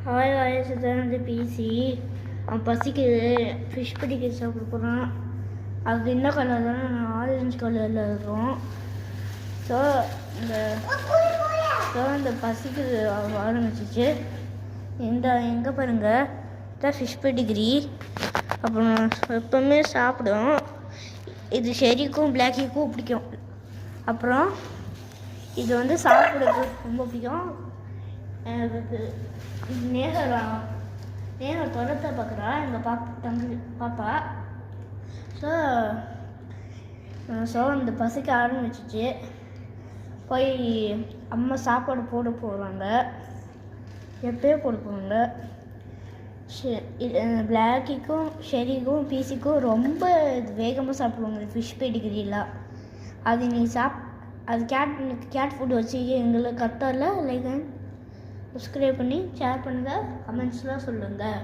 Hi voice தான் வந்து PC அவன் பசிக்குது ஃபிஷ் பிடிக்க சாப்பிட போகிறான். அது என்ன கலர் தான் ஆரஞ்சு கலரில் இருக்கும். ஸோ இந்த பசிக்குது ஆரம்பிச்சிச்சு. எங்கே பாருங்கள் இதான் ஃபிஷ் பெடிகிரி. அப்புறம் எப்பவுமே சாப்பிடும். இது ஷெரிக்கும் பிளாக்கிக்கும் பிடிக்கும். அப்புறம் இது வந்து சாப்பிடுறது ரொம்ப பிடிக்கும். எனக்கு நேரம் தொடர்த்த பார்க்குறா எங்கள் பாப்பா. ஸோ இந்த பசிக்க ஆரம்பிச்சிச்சு. போய் அம்மா சாப்பாடு போட போகிறாங்க. எப்பயே போட போகிறாங்க. பிளாக்கிக்கும் ஷெரிக்கும் பிசிக்கும் ரொம்ப வேகமாக சாப்பிடுவாங்க ஃபிஷ் பெடிகிரிலாம். அது நீ அது கேட் ஃபுட் வச்சு எங்களை கத்தாரில் லைக் சப்ஸ்கிரைப் பண்ணி ஷேர் பண்ணுங்கள், கமெண்ட்ஸ்லாம் சொல்லுங்கள்.